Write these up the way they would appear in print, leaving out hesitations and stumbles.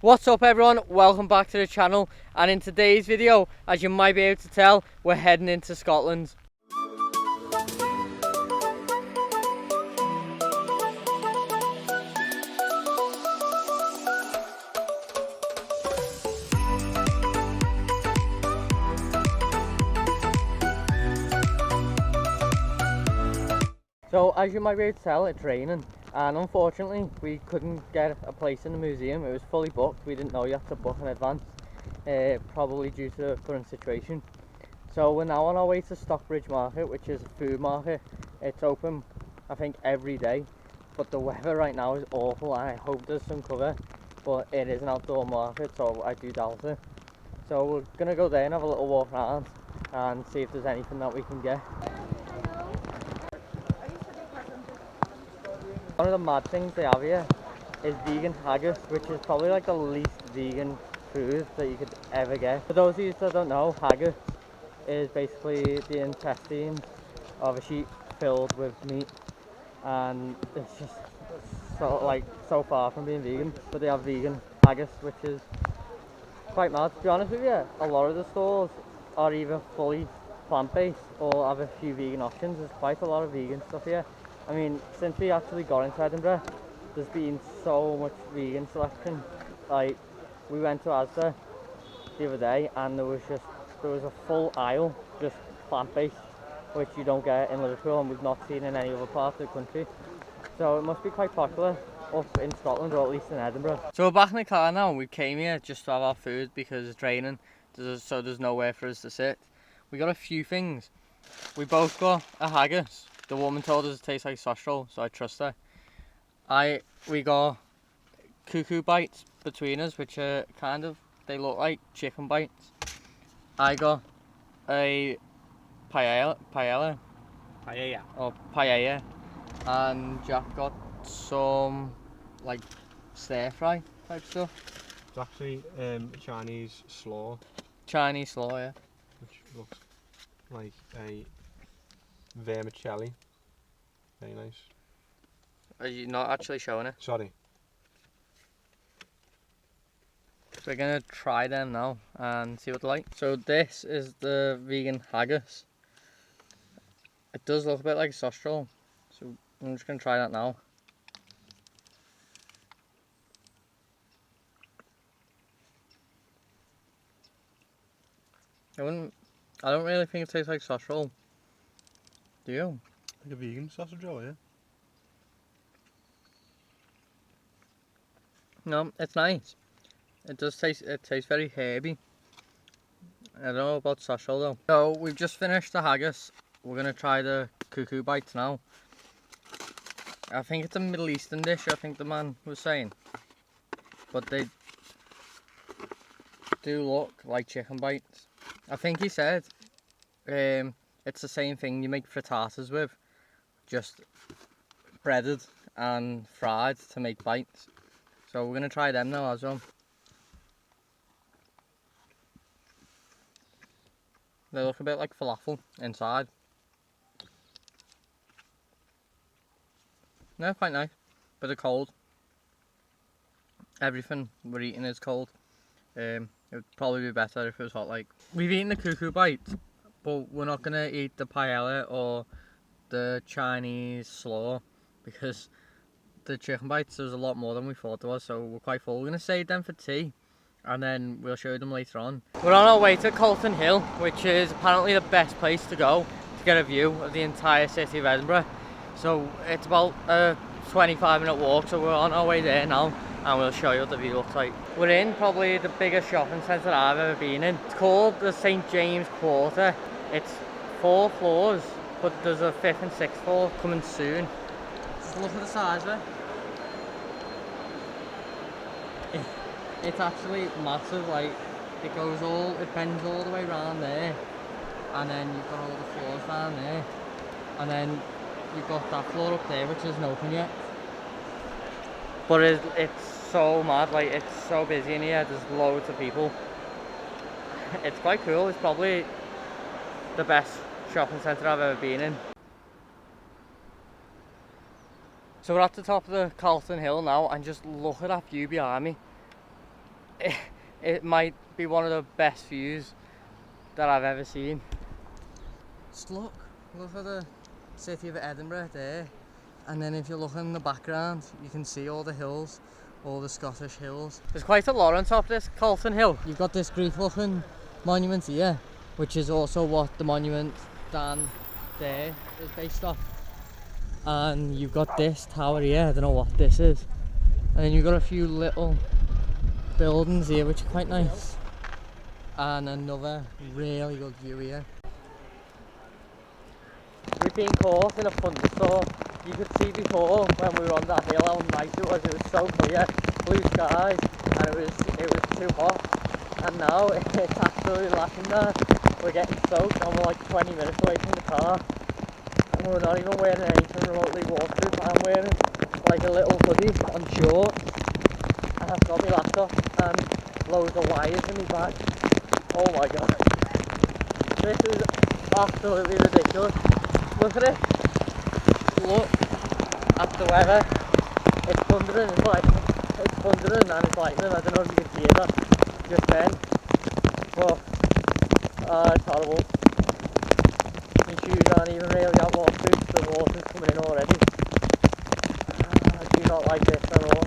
What's up everyone, welcome back to the channel, and in today's video, as you might be able to tell, we're heading into Scotland. So as you might be able to tell, it's raining, and unfortunately we couldn't get a place in the museum. It was fully booked. We didn't know you had to book in advance, probably due to the current situation. So we're now on our way to Stockbridge Market, which is a food market. It's open, I think, every day, but the weather right now is awful, and I hope there's some cover, but it is an outdoor market, so I do doubt it. So we're gonna go there and have a little walk around and see if there's anything that we can get. One of the mad things they have here is vegan haggis, which is probably like the least vegan food that you could ever get. For those of you that don't know, haggis is basically the intestines of a sheep filled with meat, and it's just so far from being vegan. But they have vegan haggis, which is quite mad. To be honest with you, a lot of the stores are either fully plant-based or have a few vegan options. There's quite a lot of vegan stuff here. I mean, since we actually got into Edinburgh, there's been so much vegan selection. Like, we went to Asda the other day and there was a full aisle just plant-based, which you don't get in Liverpool and we've not seen in any other part of the country. So it must be quite popular up in Scotland, or at least in Edinburgh. So we're back in the car now, and we came here just to have our food because it's raining, so there's nowhere for us to sit. We got a few things. We both got a haggis. The woman told us it tastes like sausage roll, so I trust her. We got Cuckoo Bites between us, which are they look like chicken bites. I got a paella, and Jack got some like stir fry type stuff. It's actually Chinese slaw. Chinese slaw, yeah. Which looks like a vermicelli. Very nice. Are you not actually showing it? Sorry. So we're gonna try them now and see what they're like. So this is the vegan haggis. It does look a bit like a sausage roll, so I'm just gonna try that now. I don't really think it tastes like sausage roll. Do you? Like a vegan sausage roll, yeah? No, it's nice. It tastes very herby. I don't know about sausage roll though. So we've just finished the haggis. We're gonna try the Cuckoo Bites now. I think it's a Middle Eastern dish, I think the man was saying. But they do look like chicken bites. I think he said it's the same thing you make frittatas with, just breaded and fried to make bites. So we're gonna try them now as well. They look a bit like falafel inside. They're quite nice, but they're cold. Everything we're eating is cold. It would probably be better if it was hot. Like, we've eaten the Cuckoo Bites, but we're not gonna eat the paella or the Chinese slaw because the chicken bites, there's a lot more than we thought there was, so we're quite full. We're gonna save them for tea and then we'll show them later on. We're on our way to Calton Hill, which is apparently the best place to go to get a view of the entire city of Edinburgh. So it's about a 25-minute walk, so we're on our way there now and we'll show you what the view looks like. We're in probably the biggest shopping centre I've ever been in. It's called the St James Quarter. It's 4 floors, but there's a 5th and 6th floor coming soon. Just look at the size of it. It's actually massive. Like, it bends all the way around there, and then you've got all the floors down there, and then you've got that floor up there which isn't open yet. But it's so mad, like, it's so busy in here. There's loads of people. It's quite cool. It's probably the best shopping centre I've ever been in. So we're at the top of the Carlton Hill now, and just look at that view behind me. it might be one of the best views that I've ever seen. Just look at the city of Edinburgh there, and then if you look in the background you can see all the hills, all the Scottish hills. There's quite a lot on top of this Calton Hill. You've got this Greek looking monument here, which is also what the monument down there is based off. And you've got this tower here, I don't know what this is. And then you've got a few little buildings here which are quite nice. And another really good view here. We've been caught in a thunderstorm. You could see before when we were on that hill how nice it was. It was so clear, blue skies, and it was too hot. And now it's absolutely lashing down. We're getting soaked and we're like 20 minutes away from the car. And we're not even wearing anything remotely waterproof. I'm wearing like a little hoodie and shorts. And I've got my laptop and loads of wires in my bag. Oh my god. This is absolutely ridiculous. Look at it. Look at the weather. It's thundering, it's thundering and it's lightning. I don't know if you can see that just then. But it's horrible. My shoes aren't even really got waterproof, the water's coming in already. I do not like this at all.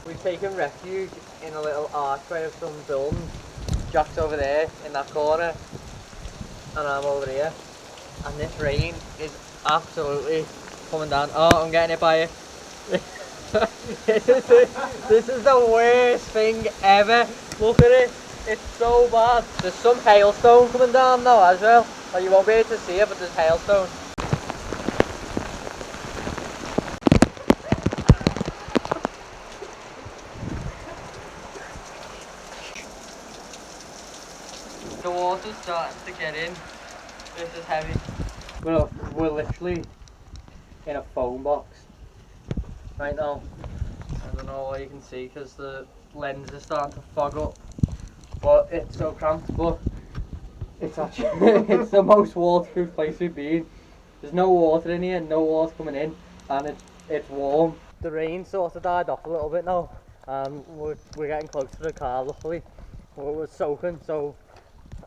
We've taken refuge in a little archway of some buildings. Jack's over there in that corner and I'm over here, and this rain is absolutely coming down. Oh, I'm getting hit by it. This is the worst thing ever. Look at it, it's so bad. There's some hailstone coming down now as well. Like, you won't be able to see it, but there's hailstone. The water's starting to get in. This is heavy. We're literally in a phone box right now. I don't know what you can see because the lens is starting to fog up. But it's so cramped. But it's actually it's the most waterproof place we've been. There's no water in here, no water coming in, and it's warm. The rain sort of died off a little bit now, and we're getting close to the car. Luckily, we're soaking, so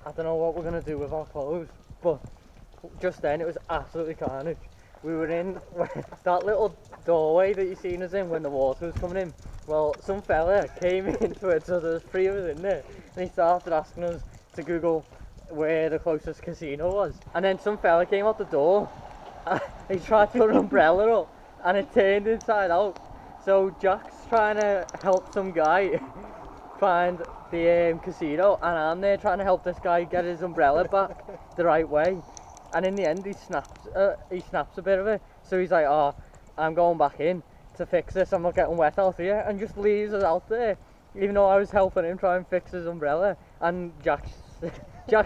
I don't know what we're gonna do with our clothes, but just then it was absolutely carnage. We were in that little doorway that you seen us in when the water was coming in. Well, some fella came into it, so there was 3 of us in there, and he started asking us to Google where the closest casino was. And then some fella came out the door, he tried to put an umbrella up, and it turned inside out. So Jack's trying to help some guy find the casino, and I'm there trying to help this guy get his umbrella back the right way. And in the end he snaps a bit of it, so he's like, oh, I'm going back in to fix this, I'm not getting wet out here, and just leaves us out there, even though I was helping him try and fix his umbrella. And Jack's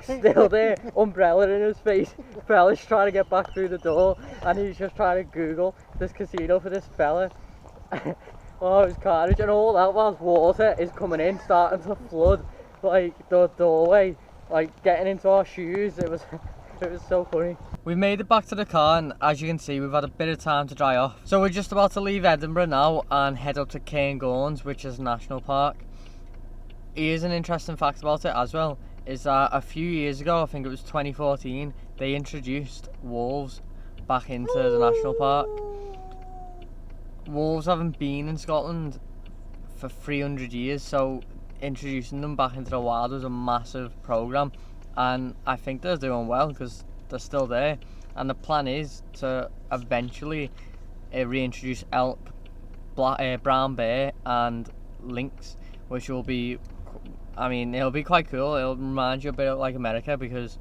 still there, umbrella in his face. Fella's trying to get back through the door, and he's just trying to Google this casino for this fella. Oh, it was carnage, and all that whilst water is coming in, starting to flood like the doorway, like getting into our shoes. It was so funny. We've made it back to the car, and as you can see, we've had a bit of time to dry off. So we're just about to leave Edinburgh now and head up to Cairngorms, which is a national park. Here's an interesting fact about it as well, is that a few years ago, I think it was 2014, they introduced wolves back into the national park. Wolves haven't been in Scotland for 300 years, so introducing them back into the wild was a massive programme, and I think they're doing well because they're still there, and the plan is to eventually reintroduce elk, brown bear and lynx, which will be, I mean, it'll be quite cool. It'll remind you a bit of like America, because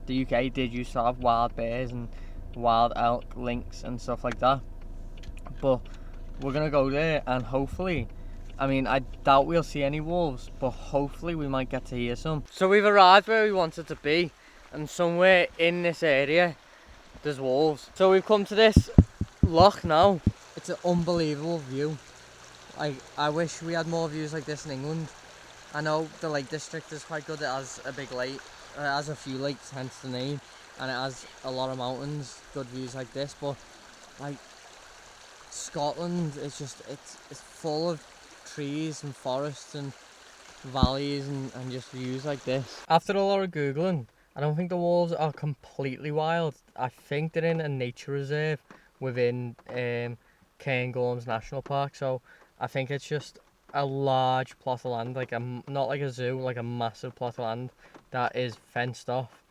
the UK did used to have wild bears and wild elk, lynx and stuff like that. But we're gonna go there, and hopefully, I mean, I doubt we'll see any wolves, but hopefully we might get to hear some. So we've arrived where we wanted to be, and somewhere in this area there's wolves. So we've come to this loch now. It's an unbelievable view. I wish we had more views like this in England. I know the Lake District is quite good. It has a big lake, it has a few lakes, hence the name, and it has a lot of mountains, good views like this. But like Scotland is just, it's full of trees and forests and valleys and just views like this. After a lot of googling, I don't think the wolves are completely wild. I think they're in a nature reserve within Cairngorms National Park, so I think it's just a large plot of land, like not like a zoo, like a massive plot of land that is fenced off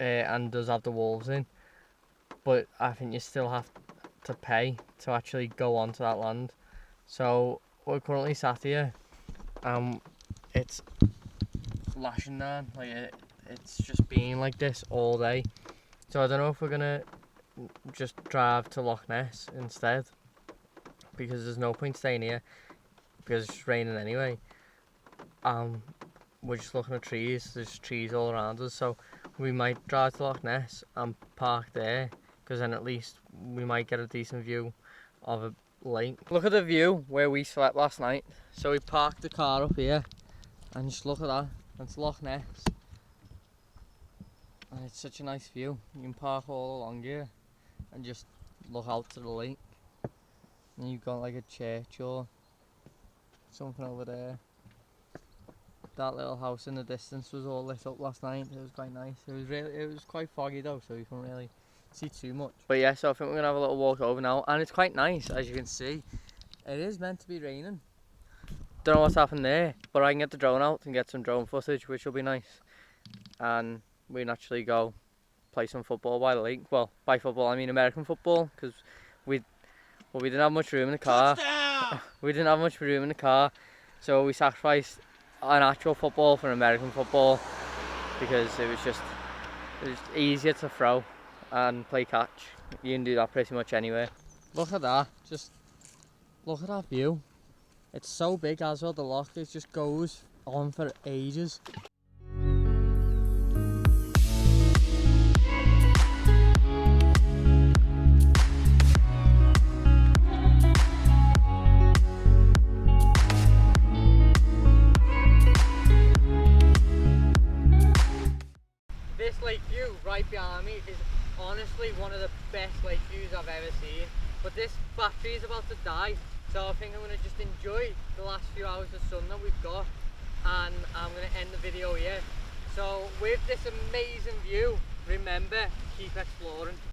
and does have the wolves in. But I think you still have to pay to actually go onto that land. So we're currently sat here. It's lashing down, like it's just been like this all day. So I don't know if we're gonna just drive to Loch Ness instead, because there's no point staying here because it's just raining anyway. We're just looking at trees. There's trees all around us, so we might drive to Loch Ness and park there, because then at least we might get a decent view of a lake. Look at the view where we slept last night. So we parked the car up here and just look at that. That's Loch Ness. And it's such a nice view. You can park all along here and just look out to the lake. And you've got like a church or something over there. That little house in the distance was all lit up last night. It was quite nice. It was quite foggy though, so you couldn't really see too much. But yeah, so I think we're gonna have a little walk over now, and it's quite nice, as you can see. It is meant to be raining. Don't know what's happened there, but I can get the drone out and get some drone footage, which will be nice. And we can actually go play some football by the lake. Well, by football I mean American football, because we didn't have much room in the car. We didn't have much room in the car, so we sacrificed an actual football for American football, because it was just easier to throw and play catch. You can do that pretty much anywhere. Look at that, just look at that view. It's so big as well, the loch, it just goes on for ages. This lake view right behind me is honestly one of the best lake views I've ever seen. But this battery is about to die, so I think I'm going to just enjoy the last few hours of sun that we've got, and I'm going to end the video here. So with this amazing view, remember, keep exploring.